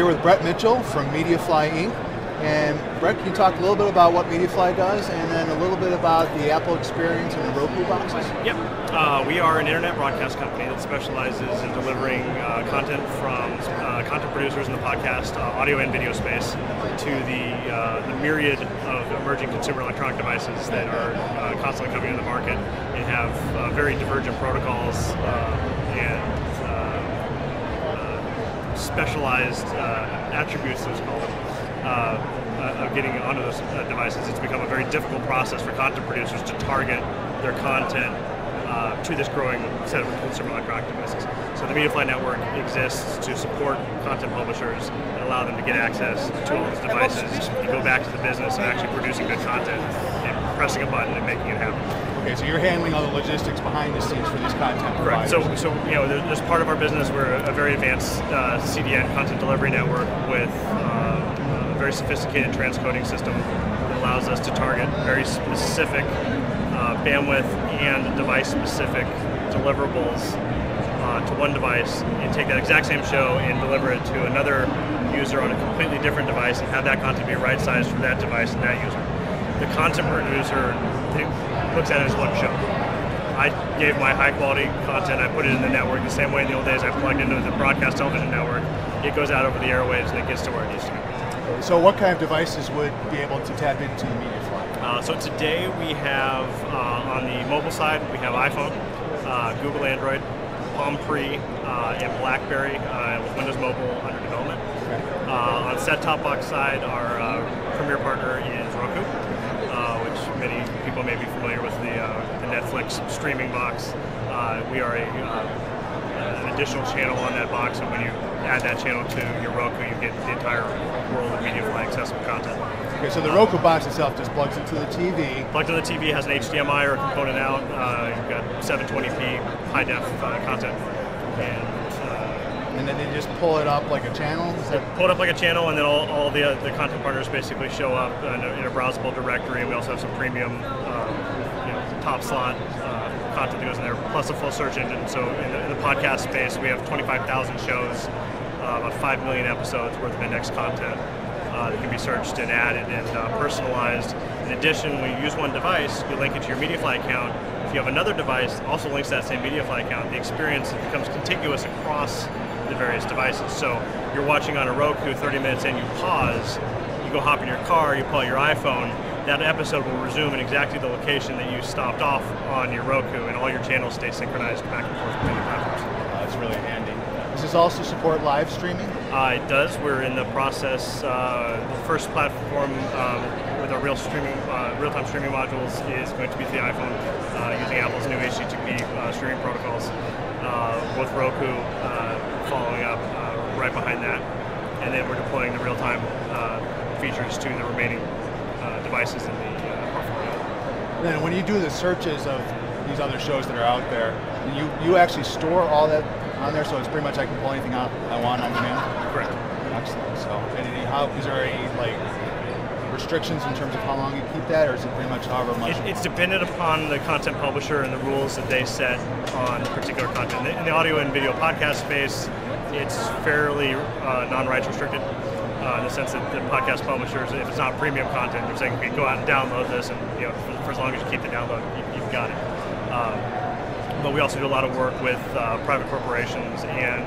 here with Brett Mitchell from Mediafly Inc. And Brett, can you talk a little bit about what Mediafly does, and then a little bit about the Apple experience and the Roku boxes? Yep. We are an internet broadcast company that specializes in delivering content from content producers in the podcast, audio and video space, to the myriad of emerging consumer electronic devices that are constantly coming into the market and have very divergent protocols and specialized attributes, let's call them, of getting onto those devices. It's become a very difficult process for content producers to target their content to this growing set of consumer electronic devices. So the Mediafly network exists to support content publishers and allow them to get access to all these devices and go back to the business of actually producing good content and pressing a button and making it happen. Okay, so you're handling all the logistics behind the scenes for these content providers. Correct. So you know, there's part of our business. We're a very advanced CDN, content delivery network, with a very sophisticated transcoding system that allows us to target very specific bandwidth and device-specific deliverables to one device, and take that exact same show and deliver it to another user on a completely different device, and have that content be right-sized for that device and that user. The content producer looks at it as one show. I gave my high-quality content, I put it in the network the same way in the old days I plugged into the broadcast television network. It goes out over the airwaves and it gets to where it needs to go. So what kind of devices would be able to tap into Mediafly? So today we have, on the mobile side, we have iPhone, Google Android, Palm Pre, and BlackBerry with Windows Mobile under development. Okay. On set-top box side, our premier partner is Roku, which many people may be familiar with, the Netflix streaming box. We are an additional channel on that box, and when you add that channel to your Roku, you get the entire world of Mediafly accessible content. Okay, so the Roku box itself just plugs into the TV. Plugged to the TV, has an HDMI or a component out. You've got 720p high def content, and then they just pull it up like a channel? Pull it up like a channel, and then all the content partners basically show up in a browsable directory. We also have some premium top slot content that goes in there, plus a full search engine. So in the podcast space, we have 25,000 shows, about 5 million episodes worth of index content that can be searched and added and personalized. In addition, when you use one device, you link it to your Mediafly account. If you have another device, also links to that same Mediafly account. The experience becomes contiguous across the various devices. So you're watching on a Roku, 30 minutes in, you pause, you go hop in your car, you pull out your iPhone, that episode will resume in exactly the location that you stopped off on your Roku, and all your channels stay synchronized back and forth between the platforms. That's really handy. Does this also support live streaming? It does. We're in the process. The first platform with our real-time streaming modules is going to be the iPhone, using Apple's new HTTP streaming protocols, with Roku following up right behind that. And then we're deploying the real-time features to the remaining devices in the portfolio. And then when you do the searches of these other shows that are out there, you actually store all that on there, so it's pretty much I can pull anything out I want on demand? Correct. Excellent. So, is there any restrictions in terms of how long you keep that, or is it pretty much however much? It's dependent upon the content publisher and the rules that they set on particular content. In the audio and video podcast space, it's fairly non-rights restricted. In the sense that the podcast publishers, if it's not premium content, they're saying, okay, go out and download this, and for as long as you keep the download, you've got it. But we also do a lot of work with private corporations and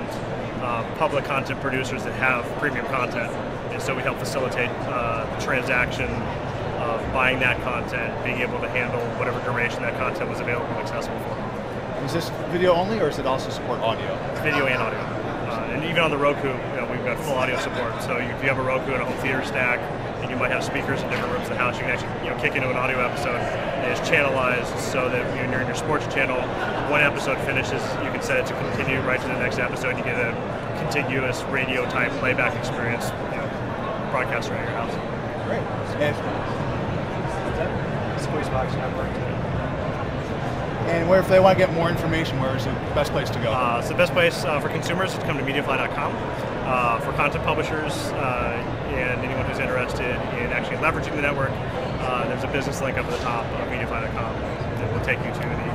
public content producers that have premium content, and so we help facilitate the transaction of buying that content, being able to handle whatever duration that content was available and accessible for. Is this video only, or does it also support audio? Video and audio. And even on the Roku, we've got full audio support. So if you have a Roku and a home theater stack, and you might have speakers in different rooms of the house, you can actually kick into an audio episode, and it's channelized so that when you're in your sports channel, one episode finishes, you can set it to continue right to the next episode. You get a contiguous radio type playback experience, broadcast right at your house. Great. Squeezebox network. And where, if they want to get more information, where is the best place to go? So the best place for consumers is to come to Mediafly.com. For content publishers and anyone who's interested in actually leveraging the network, there's a business link up at the top of Mediafly.com that will take you to the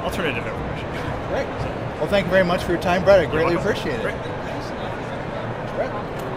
alternative information. Great. Well, thank you very much for your time, Brett. I greatly welcome. appreciate it. Great. Thanks, Brett.